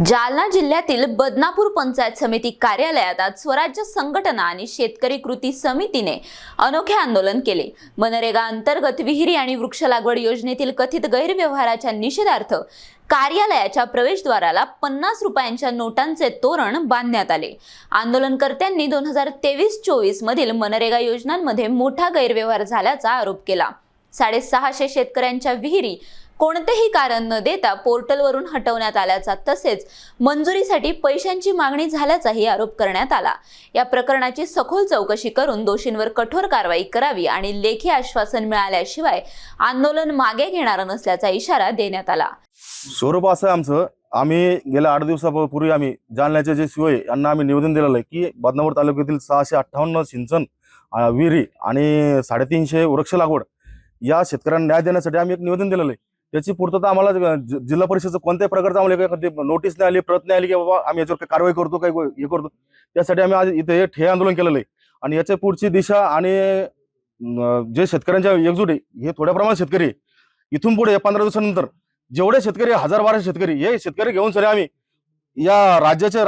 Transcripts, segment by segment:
जालना जिल्ह्यातील बदनापूर पंचायत समिती कार्यालयात आज स्वराज्य संघटना आणि शेतकरी कृती समितीने अनोखे आंदोलन केले। मनरेगा अंतर्गत विहिरी आणि वृक्ष लागवड योजनेतील कथित गैरव्यवहाराच्या निषेधार्थ कार्यालयाच्या प्रवेशद्वाराला 50 रुपयांच्या नोटांचे तोरण बांधण्यात आले। आंदोलनकर्त्यांनी 2023-24 मधील मनरेगा योजनांमध्ये मोठा गैरव्यवहार झाल्याचा आरोप केला। 650 शेतकऱ्यांच्या विहिरी कोणतेही कारण न देता पोर्टलवरून हटवण्यात आल्याचा तसेच मंजुरीसाठी पैशांची मागणी झाल्याचाही आरोप करण्यात आला। या प्रकरणाची सखोल चौकशी करून दोषींवर कठोर कारवाई करावी आणि लेखी आश्वासन मिळाल्याशिवाय आंदोलन मागे घेणार नसल्याचा इशारा देण्यात आला। स्वरूप असं आमचं, आम्ही गेल्या 8 दिवसापूर्वी आम्ही जालन्याचे जे सीओ यांना आम्ही निवेदन दिलेलं आहे की बदनापूर तालुक्यातील 658 सिंचन विहिरी आणि 350 वृक्ष लागवड या शेतकऱ्यांना न्याय देण्यासाठी आम्ही एक निवेदन दिलेलं आहे। त्याची पूर्तता आम्हाला जिल्हा परिषदेचं कोणत्याही प्रकारचं आम्हाला नोटीस नाही आली, प्रत नाही आली की बाबा आम्ही याच्यावर कारवाई करतो, काय हे करतो। त्यासाठी आम्ही आज इथे ठे आंदोलन केलेलं आहे आणि याच्या पुढची दिशा आणि जे शेतकऱ्यांच्या एकजूट आहे, हे थोड्या प्रमाणात शेतकरी आहे। इथून पुढे 15 दिवसानंतर जेवढे शेतकरी 1000-1200 शेतकरी हे शेतकरी घेऊन सर आम्ही या राज्याचे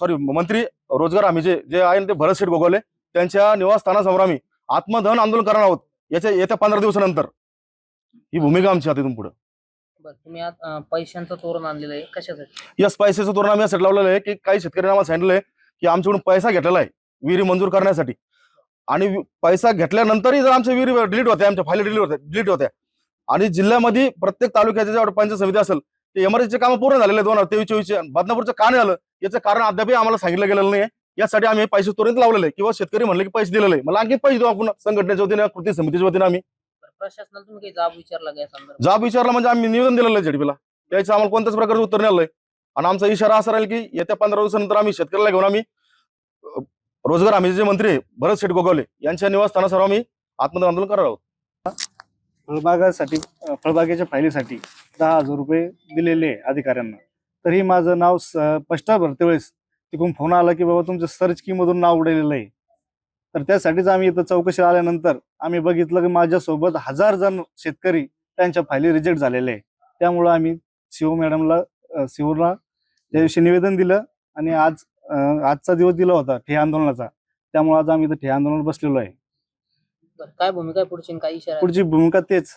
मंत्री रोजगार हमी जे आहे ते भरत शेठ गोगावले त्यांच्या निवासस्थानासमोर आम्ही आत्मदहन आंदोलन करणार आहोत येत्या 15 दिवसानंतर। ही भूमिका आमची आता इथून पुढे। तुम्ही पैशांचं तोरण आणलेलं आहे, कशासाठी? यस, पैशाचं तोरण आम्ही यासाठी लावलेलं आहे की काही शेतकऱ्यांना आम्हाला सांगितलं आहे की आमच्याकडून पैसा घेतलेला आहे विहिरी मंजूर करण्यासाठी आणि पैसा घेतल्यानंतरही जर आमच्या विहिरी डिलीट होत्या, आमच्या फाईल डिलीट होत्या आणि जिल्ह्यामध्ये प्रत्येक तालुक्याच्या जेवढे पंचायत समिती असेल ते एमआरसीचे काम पूर्ण झालेले 2023-24 बदनापूरचं का नाही आलं याचं कारण अद्यापही आम्हाला सांगितलं गेलेलं नाही। यासाठी आम्ही पैसे तोरण लावलेलं आहे किंवा शेतकरी म्हणले की पैसे दिलेले आहे, मला आणखी पैसे देऊ आपण संघटनेच्या वतीने कृती समितीच्या वतीने। आम्ही प्रशासनाला तुम्ही काही जाब विचारला का या संदर्भात? जाब विचारला म्हणजे आम्ही निवेदन दिलेलं आहे झेडपीला, त्याचं आम्हाला कोणत्याच प्रकारचं उत्तर नाही आलंय आणि आमचा इशारा असा राहील की येत्या 15 दिवसानंतर आम्ही शेतकऱ्याला घेऊन आम्ही रोजगार हमीचे जे मंत्री भरत शेठ गोगावले यांच्या निवासस्थानासमोर आम्ही आत्मदहन आंदोलन करणार आहोत। फळबागेच्या फायलीसाठी 10,000 रुपये दिलेले आहे अधिकाऱ्यांना, तरी माझं नाव स्पष्ट भरते वेळेस तिकडून फोन आला की बाबा तुमचं सर्च की मधून नाव उडलेलं आहे। तर त्यासाठीच आम्ही इथं चौकशी आल्यानंतर आम्ही बघितलं की माझ्यासोबत 1000 जण शेतकरी त्यांच्या फायली रिजेक्ट झालेले आहे। त्यामुळं आम्ही सीओला त्या दिवशी निवेदन दिलं आणि आजचा दिवस दिला होता ठे आंदोलनाचा, त्यामुळे आज आम्ही इथं ठे आंदोलन बसलेलो आहे। काय भूमिका पुढची, काय इशारा? पुढची भूमिका तेच,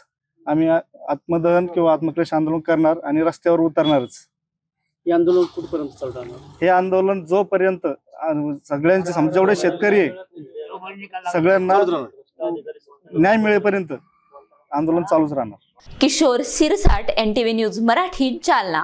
आम्ही आत्मदहन किंवा आत्मक्लेश आंदोलन करणार आणि रस्त्यावर उतरणारच। हे आंदोलन कुठपर्यंत चालणार? हे आंदोलन जोपर्यंत सगळ्यांचे जेवढे शेतकरी आहे सगळ्यांना न्याय मिळेपर्यंत आंदोलन चालूच राहणार। Kishor Sirsat, NTV news Marathi, Jalna.